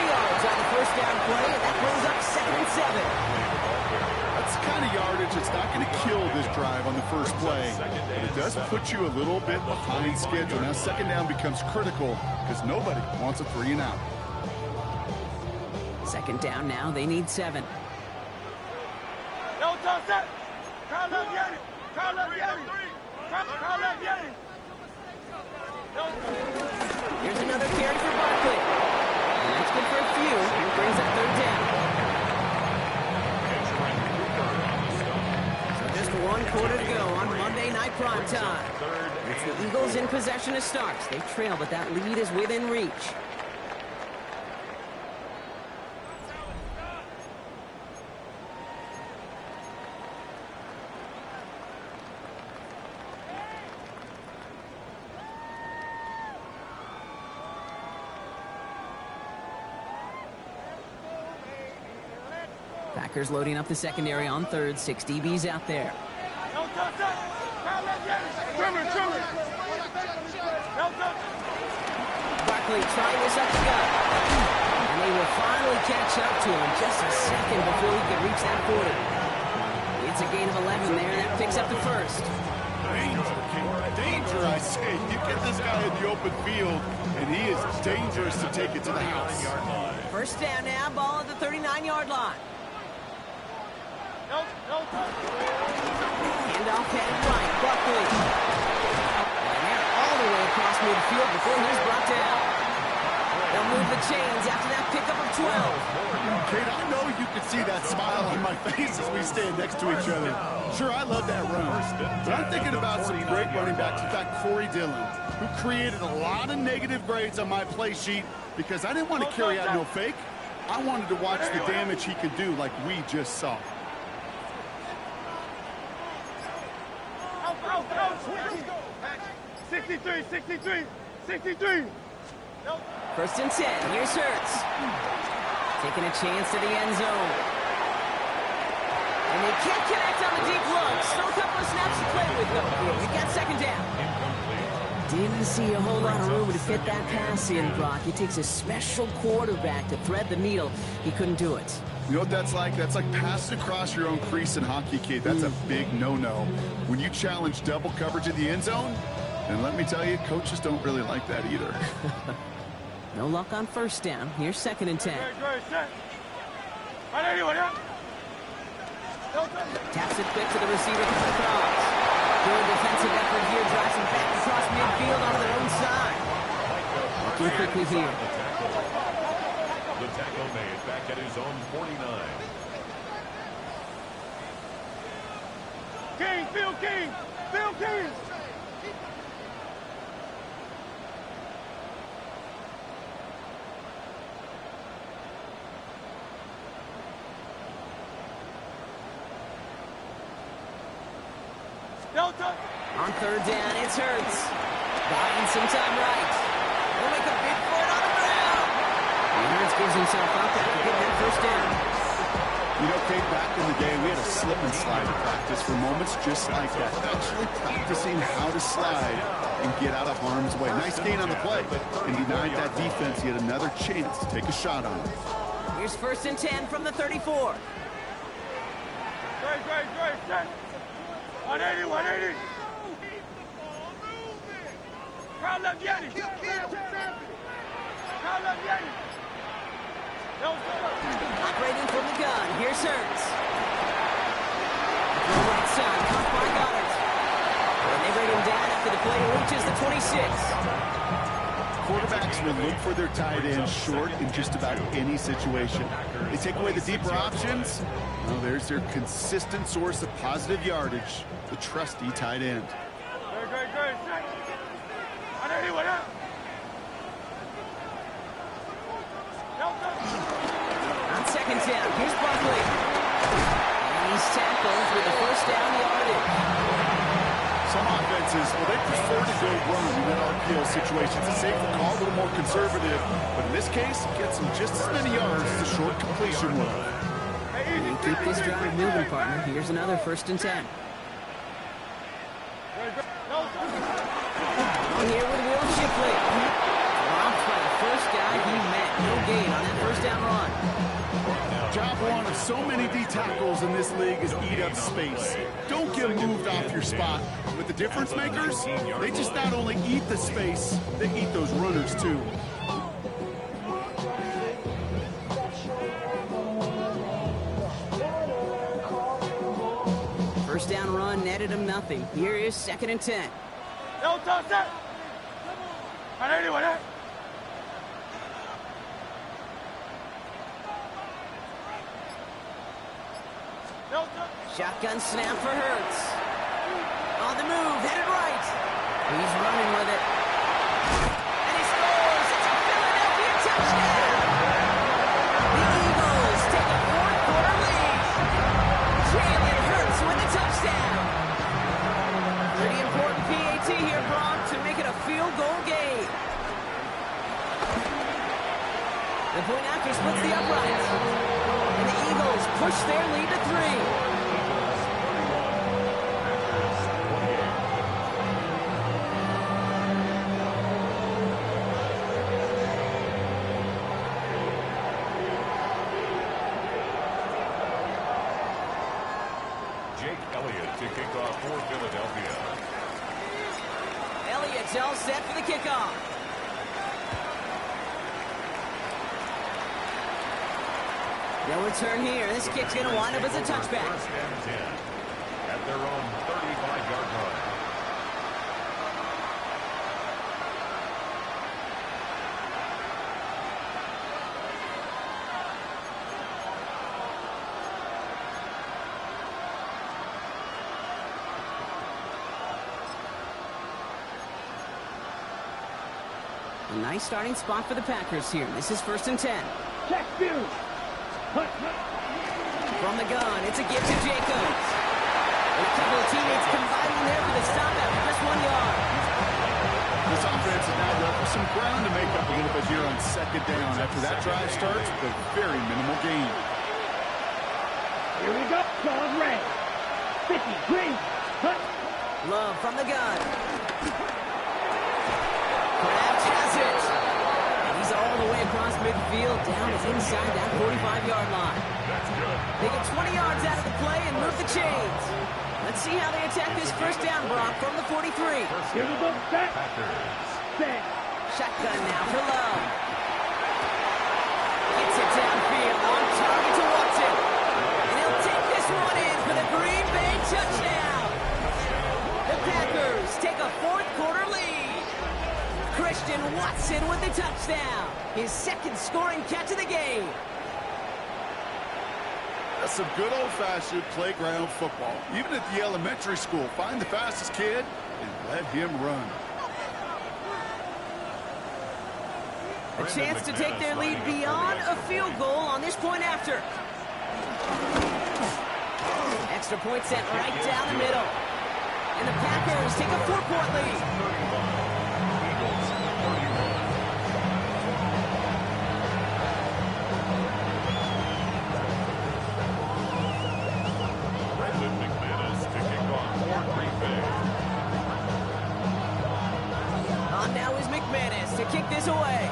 yards on the first down play, and that brings up 2nd and 7. That's the kind of yardage that's not going to kill this drive on the first play, but it does put you a little bit behind schedule. Now second down becomes critical because nobody wants a 3 and out. Second down now, they need 7. No, don't set. Carl up, Yeti. Carl up, Yeti. Carl up, Yeti. Here's another carry for Barkley. And that's good for a few. It brings up 3rd down. So just 1 quarter to go on Monday Night Prime Time. It's the Eagles in possession to start. They trail, but that lead is within reach. Packers loading up the secondary on 3rd. 6 DBs out there. No, don't set. Carl up, Yeti. Trimmer. No, don't. Barkley trying this up the gut. And they will finally catch up to him just a second before he could reach that 40. It's a gain of 11 there. That picks up the first. Danger, I say. You get this guy in the open field, and he is dangerous to take it to the house. First down now, ball at the 39-yard line. No, Handoff headed right, Barkley. And they're all the way across midfield before he's brought down. They'll move the chains after that pickup of 12. Kate, I know you can see that smile on my face as we stand next to each other. Sure, I love that run. But I'm thinking about some great running backs. In fact, Corey Dillon, who created a lot of negative grades on my play sheet because I didn't want to carry out no fake. I wanted to watch the damage he could do like we just saw. 63, 63, 63. First and 10. Here's Hurts. Taking a chance to the end zone. And they can't connect on the deep look. Still a couple of snaps to play with, though. You got second down. Didn't see a whole lot of room to fit that pass in, Brock. It takes a special quarterback to thread the needle. He couldn't do it. You know what that's like? That's like passing across your own crease in hockey, kid. That's a big no-no. When you challenge double coverage in the end zone, and let me tell you, coaches don't really like that either. No luck on first down. Here's second and 10. Taps it quick to the receiver for the cross. Good defensive effort here. Drives him back across midfield onto their own side. Looking quickly here. The tackle made back at his own 49. King, Phil King, Phil King. Delta. On third down, it's Hurts. Buying some time right. He'll make a big for it on the ground. And Hurts gives himself up after getting that first down. You know, Kate, back in the day, we had a slip and slide in practice for moments just like that. Actually practicing how to slide and get out of harm's way. Nice gain on the play. And denied that defense yet another chance to take a shot on it. Here's first and 10 from the 34. Great, set. 180, 180. Crowd left Yeti. Crowd left Yeti. Operating from the gun. Here's Hurts. Throw right side. Caught by Goddard. And they bring him down after the play reaches the 26. Quarterbacks will look for their tight end short in just about any situation. They take away the deeper options. Well, there's their consistent source of positive yardage, the trusty tight end. Great. 180, 180. On second down, here's Barkley. And he's tackled with the first down yardage. Some offenses, well, they prefer to go run in that RPO situation. It's a safer call, a little more conservative. But in this case, it gets them just as many yards as a short completion will. And keep this drive moving, partner. Here's another first and 10. Here with Will Shipley. Dropped by the first guy he met. No gain on that first down run. Job one of so many D tackles in this league is eat up space. Don't get moved off your spot. But the difference makers, they just not only eat the space, they eat those runners too. First down run netted him nothing. Here is second and 10. Delta, set. 180, 180. Shotgun snap for Hurts. On the move, headed right. He's running with it. And he scores! It's a Philadelphia touchdown! The Eagles take a fourth-quarter lead. Jalen Hurts with a touchdown. Pretty important PAT here, Brock, to make it a field goal game. The point after splits the uprights. And the Eagles push their lead to 3. All set for the kickoff. They'll return here. This kick's going to wind up as a touchback. First and 10 at their own 35-yard line. A nice starting spot for the Packers here. This is first and 10. Check two. From the gun, it's a give to Jacobs. And a couple of teammates combining there for the stop after just 1 yard. defense is now left with some ground to make up a little bit here on second down after that drive starts with a very minimal gain. Here we go. Ball's ready. 50, green, cut. Love from the gun. Kraft has it. And he's all the way across midfield, down inside that 45-yard line. That's good. They get 20 yards out of the play and move the chains. Let's see how they attack this first down block from the 43. Here we go. Set. Packers. Set. Shotgun now for Love. Gets it downfield, on target to Watson. And he'll take this one in for the Green Bay touchdown. The Packers take a fourth-quarter lead. Christian Watson with the touchdown. His second scoring catch of the game. That's some good old-fashioned playground football. Even at the elementary school, find the fastest kid and let him run. A chance to take their lead beyond a field goal on this point after. Extra point sent right down the middle. And the Packers take a 4-point lead. Eagles 31. Brendan McManus to kick off for Green Bay. On now is McManus to kick this away.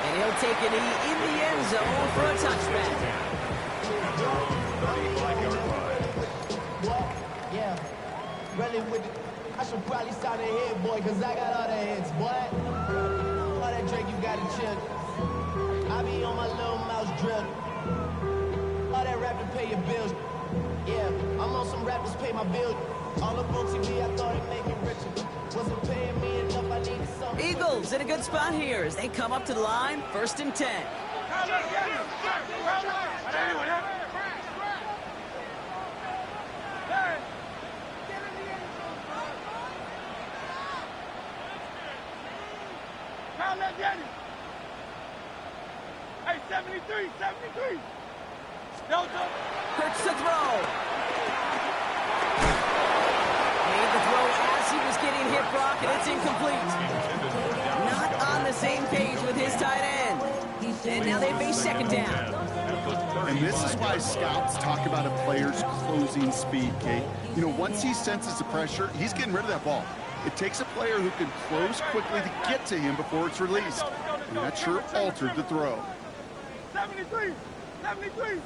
And he'll take a knee in the end zone for a touchback. At their own 35-yard line. What? Yeah. Running with it. I should probably sign a head, boy, because I got all the heads, boy. All that drink, you got to chill. I be on my little mouse drill. All that rap to pay your bills. Yeah, I'm on some rappers pay my bills. All up on TV, I thought it made me richer. Wasn't paying me enough, I needed something. Eagles in a good spot here as they come up to the line, 1st and 10. Hey, 73, 73. Delta. Hurts to throw. Made the throw as he was getting hit, Brock, and it's incomplete. Not on the same page with his tight end. And now they face second down. And this is why scouts talk about a player's closing speed, Kate. You know, once he senses the pressure, he's getting rid of that ball. It takes a player who can close quickly to get to him before it's released. And that sure altered the throw. 73, 73.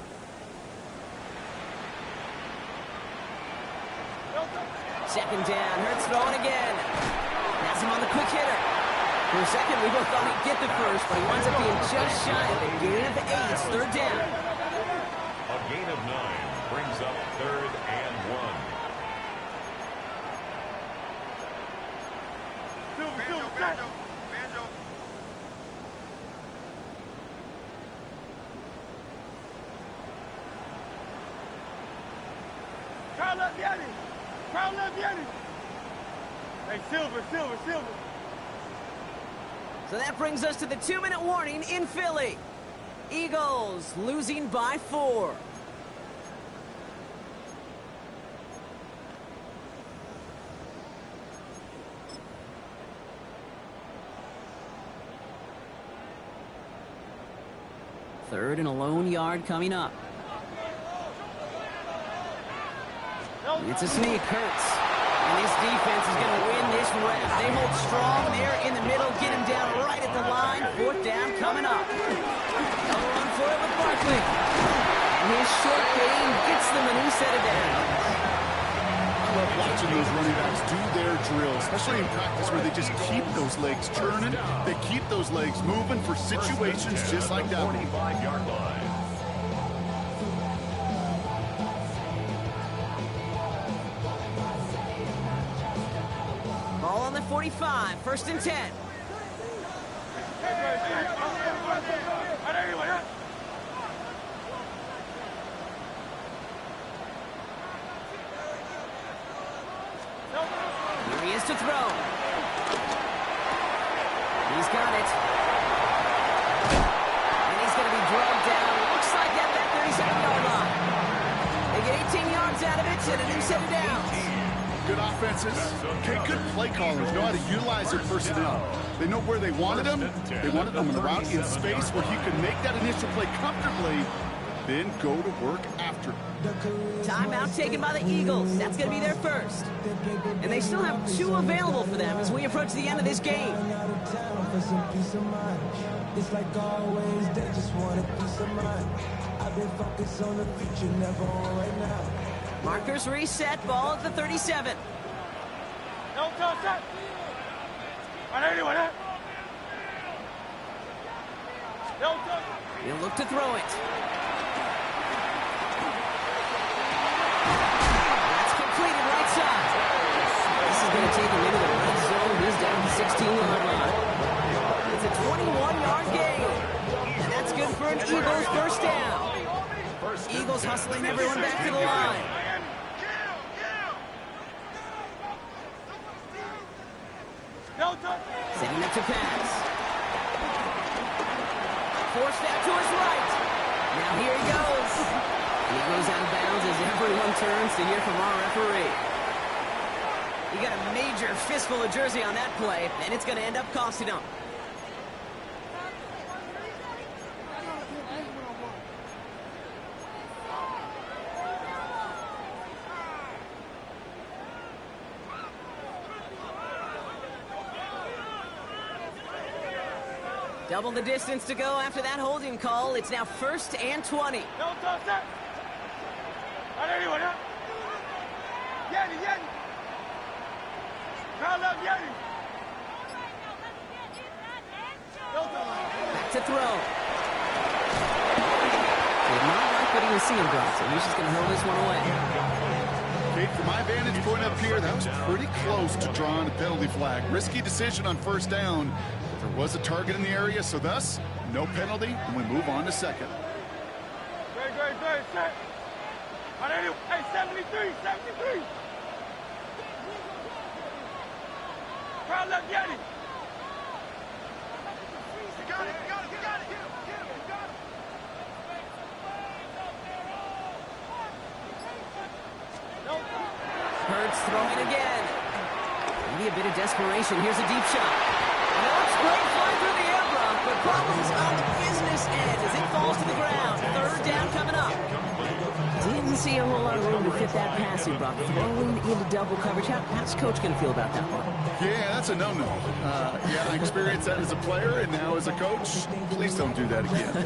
Second down, Hurts throwing again. That's him on the quick hitter. For a second, we both thought he'd get the first, but he winds up being just shy of a gain of 8. It's third down. A gain of 9 brings up 3rd and 1. Silver, set. Crown left the enemy. Crown left the enemy. Hey, silver, silver, silver. So that brings us to the 2-minute warning in Philly. Eagles losing by 4. Third and a lone yard coming up. It's a sneak, Hurts. And this defense is going to win this round. They hold strong there in the middle, get him down right at the line. 4th down coming up. They'll run for it with Barkley. And his short gain gets them a new set of downs. I love watching those running backs do their drill, especially in practice where they just keep those legs turning. They keep those legs moving for situations just like that one. 45-yard line. Ball on the 45, 1st and 10. Here he is to throw. He's got it. And he's going to be drugged down. Looks like at that 37-yard line. They get 18 yards out of it, and a new set of downs. Good offenses, okay, good play callers know how to utilize their personnel. They know where they wanted them. They wanted them on the route in space where he could make that initial play comfortably, then go to work after. Timeout taken by the Eagles. That's going to be their first. And they still have 2 available for them as we approach the end of this game. It's like always, they just want a piece of mind. I've been focused on the future, never on right now. Markers reset, ball at the 37. Don't touch that. Anyone, huh? Don't touch it. He'll look to throw it. That's completed right side. This is going to take him into the red zone. He's down to the 16-yard line. It's a 21-yard gain. And that's good for an Eagles first down. Eagles hustling everyone back to the line. Setting up to pass. Forced out to his right. Now here he goes. And he goes out of bounds as everyone turns to hear from our referee. He got a major fistful of jersey on that play, and it's going to end up costing him. Double the distance to go after that holding call. It's now 1st and 20. Don't touch that. Anyone, huh? Yanni, Yanni. Crowd up, Yanni. Don't touch that. Back to throw. Did not like what he was seeing, Bronson. He's just going to hurl this one away. Okay, from my vantage point up here, that was pretty close to drawing a penalty flag. Risky decision on first down. There was a target in the area, so thus, no penalty, and we move on to second. Great, set. Hey, 73. Crowd left, Yanni. You got it. Hurts throwing again. Maybe a bit of desperation. Here's a deep shot. And it looks great flying through the air, Brock, but problems on the business end as it falls to the ground. 3rd down coming up. Didn't see a whole lot of room to fit that passing, Brock. Throwing into double coverage. How's Coach going to feel about that one? Yeah, that's a no-no. I experienced that as a player and now as a coach. Please don't do that again.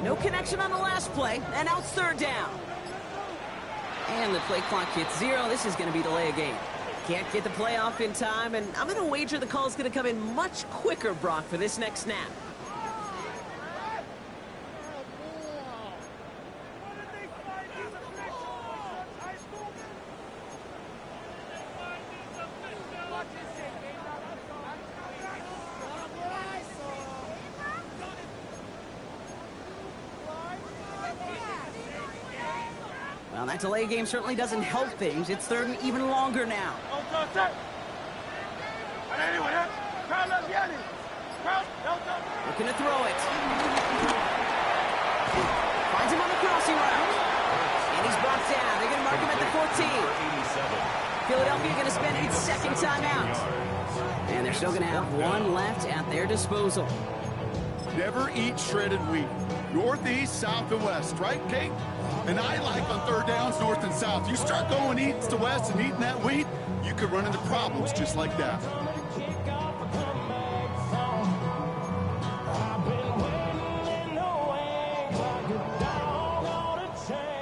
No connection on the last play, and now it's 3rd down. And the play clock hits 0. This is going to be delay a game. Can't get the play off in time, and I'm going to wager the call is going to come in much quicker, Brock, for this next snap. Well, that delay game certainly doesn't help things. It's 3rd and even longer now. Looking to throw it. Finds him on the crossing route. And he's brought down. They're going to mark him at the 14. Philadelphia going to spend its 2nd timeout. And they're still going to have 1 left at their disposal. Never eat shredded wheat. Northeast, south, and west, right, Kate? And I like on 3rd downs, north and south. You start going east to west and eating that wheat, you could run into problems just like that.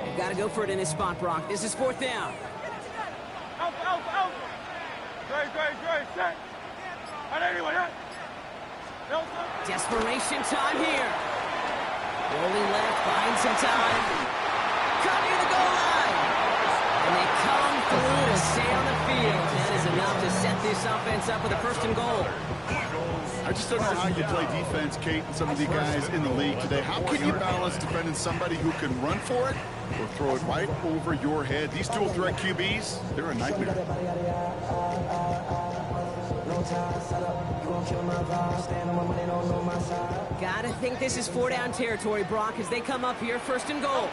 You've got to go for it in this spot, Brock. This is 4th down. Out. Great, set. Desperation time here. Rolling left, buying some time. Cut near the goal line. And they come through to stay on the field. That is enough to set start this offense up with a 1st and goal. I just don't know how you play defense, Kate, and some of the guys in the league today. How can you balance defending somebody who can run for it or throw it right over your head? These dual threat QBs, they're a nightmare. Gotta think this is 4-down territory, Brock, as they come up here, 1st and goal.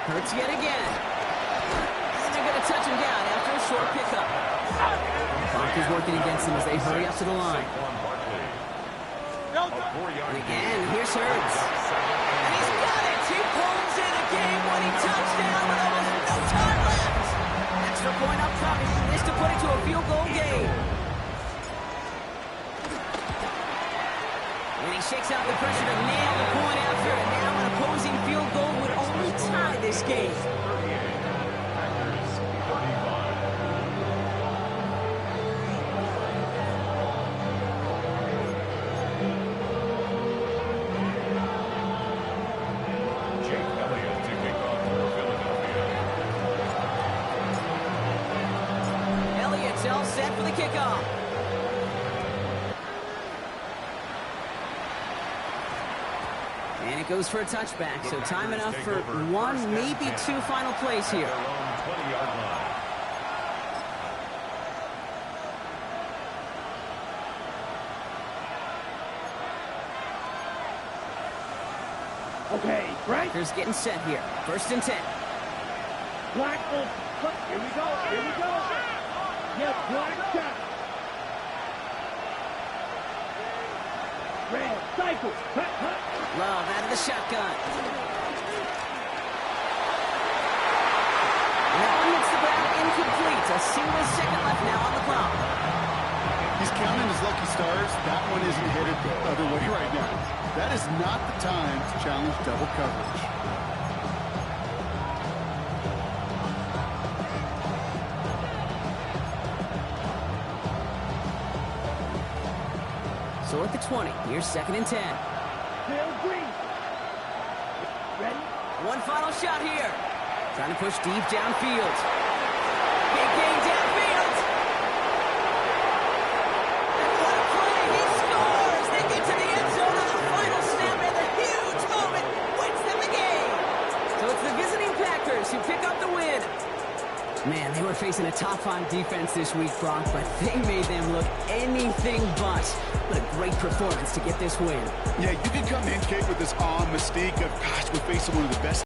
Hurts yet again. And they're going to touch him down after a short pickup. Clock is working against them as they hurry up to the line. And again, here's Hurts. And he's got it! 2 points in a game-winning touchdown with almost no time left. Extra point upcoming. This to put it to a field goal game. And he shakes out the pressure to nail the point after, and now an opposing field goal would only tie this game. Elliott's all set for the kickoff. And it goes for a touchback, so time enough for 1, maybe 2 final plays here. Okay, right? Packers getting set here. 1st and 10. Black open. Here we go. Here we go. Yes, black shot. Red, cycle. Hut, hut. Love out of the shotgun. That one hits the ground incomplete. A single second left now on the clock. He's counting his lucky stars. That one isn't headed the other way right now. That is not the time to challenge double coverage. So at the 20, here's 2nd and 10. Bill Green. Ready? One final shot here. Trying to push deep downfield. Big gain downfield. And what a play. He scores. They get to the end zone on the final snap, and the huge moment wins them the game. So it's the visiting Packers who pick up the win. Man, they were facing a top-5 defense this week, Brock, but they made them look anything but. What a great performance to get this win. Yeah, you can come in, Kate, with this awe mystique of, gosh, we're facing one of the best